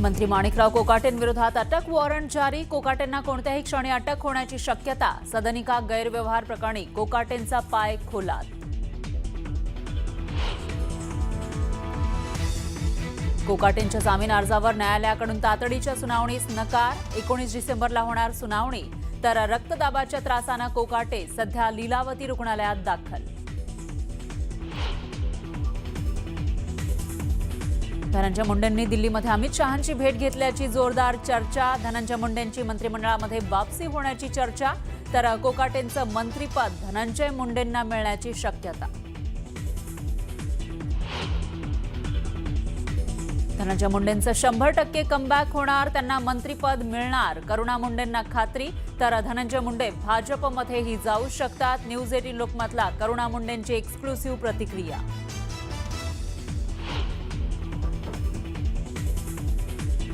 मंत्री माणिकराव कोकाटेंविरोधात अटक वॉरंट जारी. कोकाटेंना कोणत्याही क्षणी अटक होण्याची शक्यता. सदनिका गैरव्यवहार प्रकरणी कोकाटेंचा पाय खोलात. कोकाटेंच्या जामीन अर्जावर न्यायालयाकडून तातडीच्या सुनावणीस नकार. 19 डिसेंबरला होणार सुनावणी. तर रक्तदाबाच्या त्रासानं कोकाटे सध्या लीलावती रुग्णालयात दाखल. धनंजय मुंडेंनी दिल्लीमध्ये अमित शहांची भेट घेतल्याची जोरदार चर्चा. धनंजय मुंडेंची मंत्रिमंडळामध्ये वापसी होण्याची चर्चा. तर कोकाटेंचं मंत्रिपद धनंजय मुंडेंना मिळण्याची शक्यता. धनंजय मुंडेंचं 100% कमबॅक होणार. त्यांना मंत्रिपद मिळणार. करुणा मुंडेंना खात्री. तर धनंजय मुंडे भाजपमध्येही जाऊ शकतात. न्यूज 18 लोकमतला करुणा मुंडेंची एक्सक्लुसिव्ह प्रतिक्रिया.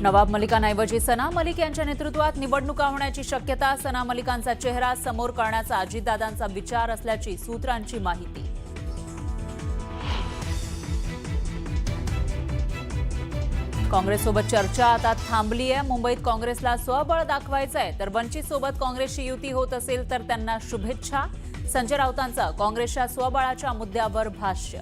नवाब मलिकांऐवजी सना मलिक यांच्या नेतृत्वात निवडणुका होण्याची शक्यता. सना मलिकांचा चेहरा समोर करण्याचा अजितदादांचा विचार असल्याची सूत्रांची माहिती. काँग्रेससोबत चर्चा आता थांबली आहे. मुंबईत काँग्रेसला स्वबळ दाखवायचंय. तर वंचित सोबत काँग्रेसची युती होत असेल तर त्यांना शुभेच्छा. संजय राऊतांचं काँग्रेसच्या स्वबळाच्या मुद्द्यावर भाष्य.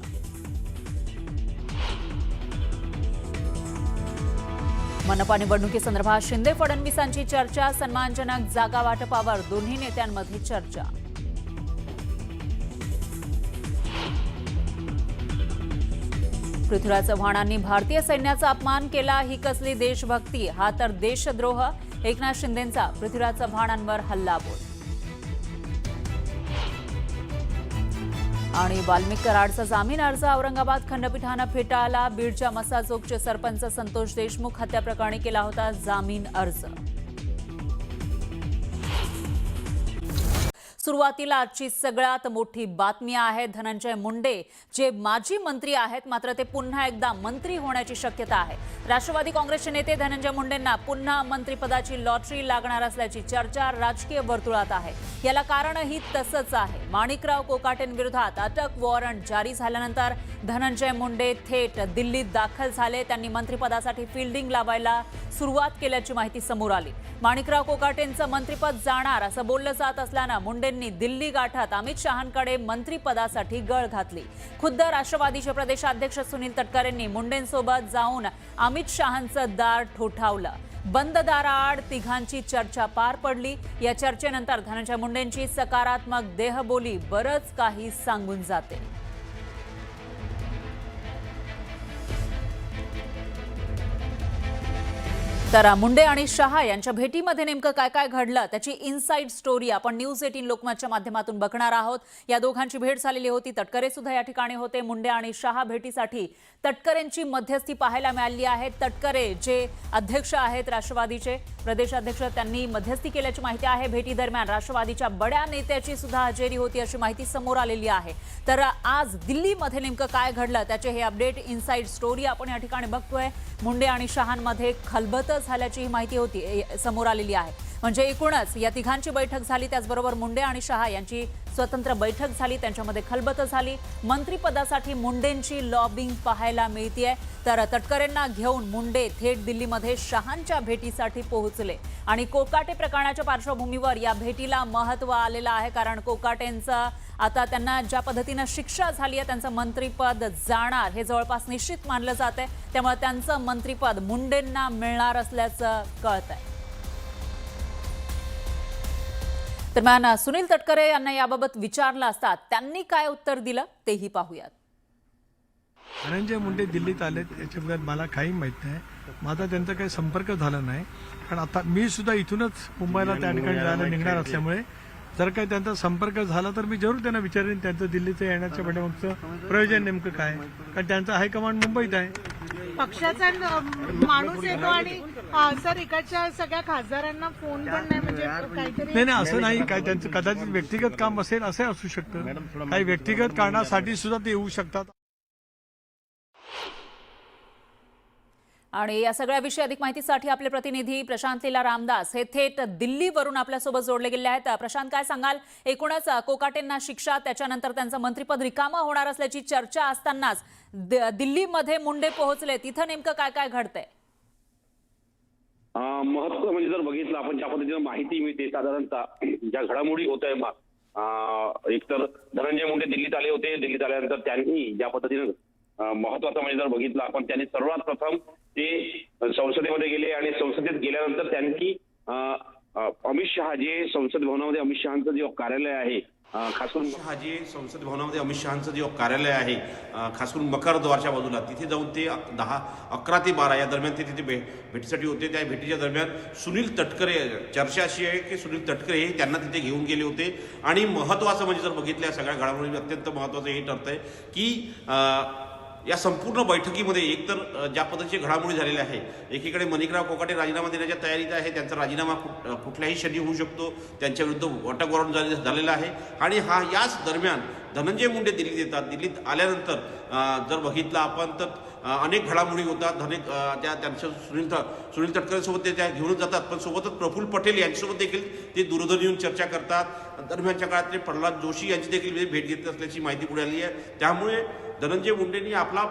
मनपा निवडणुकीसंदर्भात शिंदे फडणवीसांची चर्चा. सन्मानजनक जागा वाटपावर दोन्ही नेत्यांमध्ये चर्चा. पृथ्वीराज चव्हाणांनी भारतीय सैन्याचा अपमान केला. ही कसली देशभक्ती. हा तर देशद्रोह. एकनाथ शिंदेंचा पृथ्वीराज चव्हाणांवर हल्लाबोल. आणि वाल्मिक कराडचा जामीन अर्ज औरंगाबाद खंडपीठानं फेटाळला. बीडच्या मसाजोगचे सरपंच संतोष देशमुख हत्या प्रकरणी केला होता जामीन अर्ज. सुरुवातीला आजची सगळ्यात मोठी बातमी आहे. धनंजय मुंडे जे माजी मंत्री आहेत मात्र ते पुन्हा एकदा मंत्री होण्याची शक्यता आहे. राष्ट्रवादी काँग्रेसचे नेते धनंजय मुंडेंना पुन्हा मंत्रिपदाची लॉटरी लागणार असल्याची चर्चा राजकीय वर्तुळात आहे. याला कारणही तसंच आहे. माणिकराव कोकाटेंविरोधात अटक वॉरंट जारी झाल्यानंतर धनंजय मुंडे थेट दिल्लीत दाखल झाले. त्यांनी मंत्रिपदासाठी फिल्डिंग लावायला सुरुवात केल्याची माहिती समोर आली. माणिकराव कोकाटेंचं मंत्रिपद जाणार असं बोललं जात असल्यानं मुंडेंनी दिल्ली गाठत अमित शहांकडे मंत्रिपदासाठी गळ घातली. खुद्द राष्ट्रवादीचे प्रदेशाध्यक्ष सुनील तटकरेंनी मुंडेंसोबत जाऊन अमित शहांचं दार ठोठावलं. बंद दाराआड तिघांची चर्चा पार पडली. या चर्चेनंतर धनंजय मुंडेंची सकारात्मक देहबोली बरंच काही सांगून जाते. तर मुंडे आणि शहा यांच्या भेटीमध्ये नेमकं काय काय घडलं त्याची इनसाइड स्टोरी आपण न्यूज 18 लोकमतच्या माध्यमातून बघणार आहोत. या दोघांची भेट झालेली होती. तटकरे सुद्धा या ठिकाणी होते. मुंडे आणि शहा भेटीसाठी तटकरेंची मध्यस्थी पाहायला मिळाली आहे. तटकरे जे अध्यक्ष आहेत राष्ट्रवादीचे प्रदेशाध्यक्ष त्यांनी मध्यस्थी केल्याची माहिती आहे. भेटी दरम्यान राष्ट्रवादीच्या बड्या नेत्याची सुद्धा हजेरी होती अशी माहिती समोर आलेली आहे. तर आज दिल्लीमध्ये नेमकं काय घडलं त्याचे हे अपडेट इनसाइड स्टोरी आपण या ठिकाणी बघतोय. मुंडे आणि शहांमध्ये खलबत झाल्याची माहिती होती समोर आलेली आहे. म्हणजे एकूणच या तिघांची बैठक झाली. त्याचबरोबर मुंडे आणि शहा यांची स्वतंत्र बैठक झाली. त्यांच्यामध्ये खलबत झाली. मंत्रिपदासाठी मुंडेंची लॉबिंग पाहायला मिळतेय. तर तटकरेंना घेऊन मुंडे थेट दिल्लीमध्ये शहांच्या भेटीसाठी पोहोचले. आणि कोकाटे प्रकरणाच्या पार्श्वभूमीवर या भेटीला महत्त्व आलेलं आहे. कारण कोकाटेंचं आता त्यांना ज्या पद्धतीनं शिक्षा झाली आहे त्यांचं मंत्रिपद जाणार हे जवळपास निश्चित मानलं जात आहे. त्यामुळे त्यांचं मंत्रिपद मुंडेंना मिळणार असल्याचं कळतंय. दरम्यान सुनील तटकरे यांना याबाबत विचारलं असता त्यांनी काय उत्तर दिलं तेही पाहूयात. धनंजय मुंडे दिल्लीत आलेत याच्याबद्दल मला काही माहित नाही. माझा त्यांचा काही संपर्क झाला नाही. कारण आता मी सुद्धा इथूनच मुंबईला त्या ठिकाणी जायला निघणार असल्यामुळे जर काही त्यांचा संपर्क झाला तर मी जरूर त्यांना विचारेन त्यांचं दिल्लीचं येण्याच्या पाठीमागचं प्रयोजन नेमकं काय. कारण त्यांचा हायकमांड मुंबईत आहे. पक्षाचा माणूस येतो आणि सर इकडच्या सगळ्या खासदारांना फोन पण नाही म्हणजे काहीतरी नाही असं नाही. काय त्यांचं कदाचित व्यक्तिगत काम असेल असे असू शकतं. काही व्यक्तिगत कारणासाठी सुद्धा ते येऊ शकतात. आणि या सगळ्या विषयी अधिक माहितीसाठी आपले प्रतिनिधी प्रशांत लीला रामदास हे थेट दिल्लीवरून आपल्यासोबत जोडले गेले आहेत. प्रशांत, काय सांगाल? एकूणच कोकाटेंना शिक्षा त्याच्यानंतर त्यांचं मंत्रिपद रिकामं होणार असल्याची चर्चा असतानाच दिल्लीमध्ये मुंडे पोहोचले. तिथं नेमकं काय काय घडतंय? महत्व म्हणजे जर बघितलं आपण ज्या पद्धतीनं माहिती मिळते साधारणतः ज्या घडामोडी होत आहे एकतर धनंजय मुंडे दिल्लीत आले होते. दिल्लीत आल्यानंतर त्यांनी ज्या पद्धतीनं महत्वाचं म्हणजे जर बघितलं आपण त्यांनी सर्वात प्रथम ते संसदेमध्ये गेले आणि संसदेत गेल्यानंतर त्यांनी अमित शहा जे संसद भवनामध्ये अमित शहांचं जे कार्यालय आहे खास करून संसद भवनामध्ये अमित शहांचं जे कार्यालय आहे खास करून मकरद्वारच्या बाजूला तिथे जाऊन ते 11 ते 12 या दरम्यान ते तिथे भेटीसाठी होते. त्या भेटीच्या दरम्यान सुनील तटकरे चर्चा अशी आहे की सुनील तटकरे हे त्यांना तिथे घेऊन गेले होते. आणि महत्वाचं म्हणजे जर बघितलं या सगळ्या घडामोडी अत्यंत महत्वाचं हे ठरतंय की या संपूर्ण बैठकीमध्ये एकतर ज्या पद्धतीची घडामोडी झालेली आहे, एकीकडे माणिकराव कोकाटे राजीनामा देण्याच्या तयारीत आहे. त्यांचा राजीनामा कुठल्याही क्षणी होऊ शकतो. त्यांच्या विरुद्ध अटक वॉरंट झालेला आहे. आणि याच दरम्यान धनंजय मुंडे दिल्लीत येतात. दिल्लीत आल्यानंतर जर बघितलं आपण तर अनेक घडामोडी होतात. त्यांच्या सुनील तटकरेंसोबत ते त्या घेऊन जातात. पण सोबतच प्रफुल्ल पटेल यांच्यासोबत देखील ते दूरध्वनीवरून चर्चा करतात. दरम्यानच्या काळात ते प्रल्हाद जोशी यांची देखील भेट घेत असल्याची माहिती पुढे आली आहे. त्यामुळे धनंजय मुंडेंनी आपला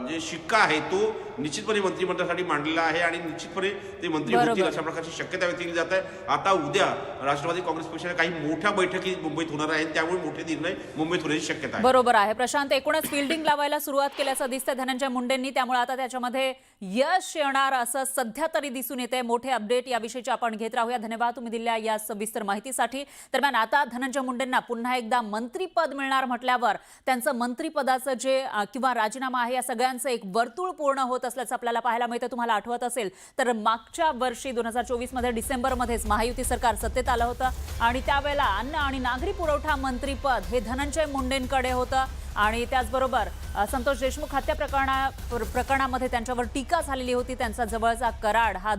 जे शिक्का आहे तो निश्चितपणे मंत्रिमंडळासाठी मांडलेला आहे आणि निश्चितपणे ते मंत्री होतील अशा प्रकारची शक्यता व्यक्त केली जात आहे. आता उद्या राष्ट्रवादी काँग्रेस पक्षाच्या काही मोठ्या बैठकी मुंबईत होणार आहेत. त्यामुळे मोठे निर्णय मुंबईत होण्याची शक्यता आहे. बरोबर आहे प्रशांत. एकूणच फिल्डिंग लावायला सुरुवात केल्याचं दिसतंय धनंजय मुंडेंनी. त्यामुळे आता त्याच्यामध्ये यश येणार असं सध्या तरी दिसून येते. मोठे अपडेट याविषयीचे आपण घेत राहूया. धन्यवाद तुम्ही दिलेल्या या सविस्तर माहितीसाठी. दरम्यान आता धनंजय मुंडेंना पुन्हा एकदा मंत्रीपद मिळणार म्हटल्यावर त्यांचं मंत्रिपदाचं जे किंवा राजीनामा आहे या सगळ्यांचं एक वर्तुळ पूर्ण होत असल्याचं आपल्याला पाहायला मिळतं. तुम्हाला आठवत असेल तर मागच्या वर्षी 2024 मध्ये डिसेंबरमध्येच महायुती सरकार सत्तेत आलं होतं आणि त्यावेळेला अन्न आणि नागरी पुरवठा मंत्रीपद हे धनंजय मुंडेंकडे होतं. आणि त्याचबरोबर संतोष देशमुख हत्या प्रकरणामध्ये त्यांच्यावर टीका झालेली होती. त्यांचा जवळचा कराड हा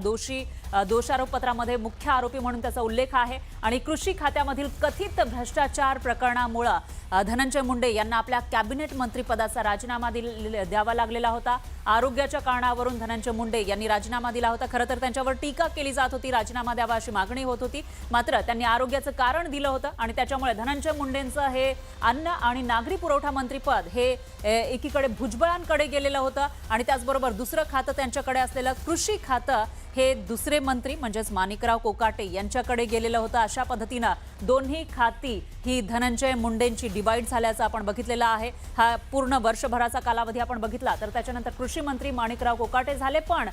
दोषारोपपत्रामध्ये मुख्य आरोपी म्हणून त्याचा उल्लेख आहे. आणि कृषी खात्यामधील कथित भ्रष्टाचार प्रकरणामुळे धनंजय मुंडे यांना आपल्या कॅबिनेट मंत्रिपदाचा राजीनामा द्यावा लागलेला होता. आरोग्याच्या कारणावरून धनंजय मुंडे यांनी राजीनामा दिला होता. खरं तर त्यांच्यावर टीका केली जात होती, राजीनामा द्यावा अशी मागणी होत होती. मात्र त्यांनी आरोग्याचं कारण दिलं होतं आणि त्याच्यामुळे धनंजय मुंडेंचं हे अन्न आणि नागरी पुरवठा मंत्रिपद हे एकीकडे भुजबळांकडे गेलेलं होतं आणि त्याचबरोबर दुसरं खातं त्यांच्याकडे असलेलं कृषी खातं हे दुसरे मंत्री म्हणजेच माणिकराव कोकाटे यांच्याकडे गेलेलं होतं. अशा पद्धतीनं दोन्ही खाती ही धनंजय मुंडेंची डिवाइड झाल्याचं आपण बघितलेलं आहे. हा पूर्ण वर्षभराचा कालावधी आपण बघितला तर त्याच्यानंतर कृषी मंत्री माणिकराव कोकाटे झाले. पण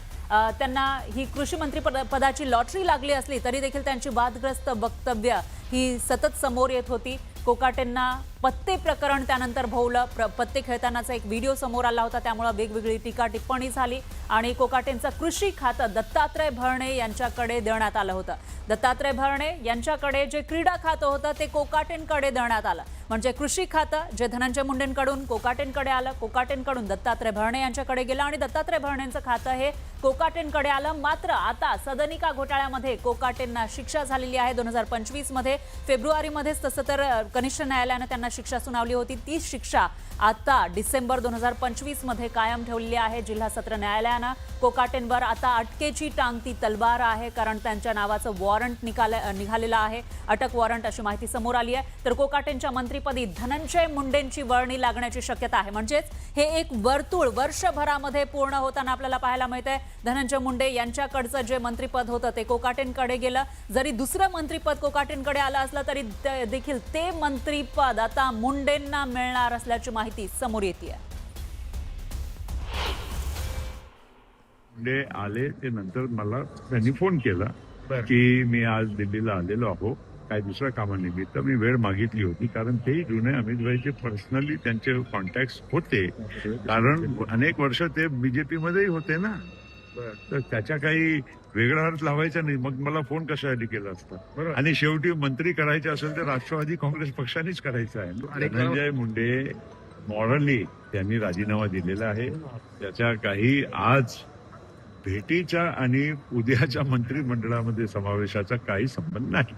त्यांना ही कृषी मंत्री पदाची लॉटरी लागली असली तरी देखील त्यांची वादग्रस्त वक्तव्य ही सतत समोर येत होती. कोकाटेंना पत्ते प्रकरण त्यानंतर भोवलं. पत्ते खेळतानाचा एक व्हिडिओ समोर आला होता. त्यामुळे वेगवेगळी टीका टिप्पणी झाली आणि कोकाटेंचं कृषी खातं दत्तात्रय भरणे यांच्याकडे देण्यात आलं होतं. दत्तात्रय भरणे यांच्याकडे जे क्रीडा खातं होतं ते कोकाटेंकडे देण्यात आलं. म्हणजे कृषी खातं जे धनंजय मुंडेंकडून कोकाटेंकडे आलं, कोकाटेंकडून दत्तात्रय भरणे यांच्याकडे गेलं आणि दत्तात्रय भरणेंचं खातं हे कोकाटेंकडे आलं. मात्र आता सदनिका घोटाळ्यामध्ये कोकाटेंना शिक्षा झालेली आहे. 2025 मध्ये फेब्रुवारीमध्येच तसं तर कनिष्ठ न्यायालयानं त्यांना शिक्षा सुनावली होती. ती शिक्षा आता डिसेंबर 2025 मध्ये कायम ठेवलेली आहे. जिल्हा सत्र न्यायालयानं कोकाटेंवर आता अटकेची टांगती तलवार आहे कारण त्यांच्या नावाचं वॉरंट निघालेलं आहे, अटक वॉरंट अशी माहिती समोर आली आहे. तर कोकाटेंच्या मंत्रिपदी धनंजय मुंडेंची वर्णी लागण्याची शक्यता आहे. म्हणजेच हे एक वर्तुळ वर्षभरामध्ये पूर्ण होताना आपल्याला पाहायला मिळतंय. धनंजय मुंडे यांच्याकडचं जे मंत्रिपद होतं ते कोकाटेंकडे गेलं. जरी दुसरं मंत्रिपद कोकाटेंकडे आलं असलं तरी देखील ते मंत्रिपद आता मुंडेंना मिळणार असल्याची माहिती समोर येते. मुंडे आले ते नंतर मला त्यांनी फोन केला की मी आज दिल्लीला आलेलो आहो काही दुसऱ्या कामानिमित्त. मी वेळ मागितली होती कारण ते जुने अमितभाईचे पर्सनली त्यांचे कॉन्टॅक्ट होते कारण अनेक वर्ष ते बीजेपी मध्येही होते ना. तर त्याच्या काही वेगळा अर्थ लावायचा नाही. मग मला फोन कशासाठी केला असता. आणि शेवटी मंत्री करायचे असेल तर राष्ट्रवादी काँग्रेस पक्षानेच करायचं आहे. धनंजय मुंडे मॉरली त्यांनी राजीनामा दिलेला आहे. त्याच्या काही आज भेटीच्या आणि उद्याच्या मंत्रिमंडळामध्ये समावेशाचा काही संबंध नाही.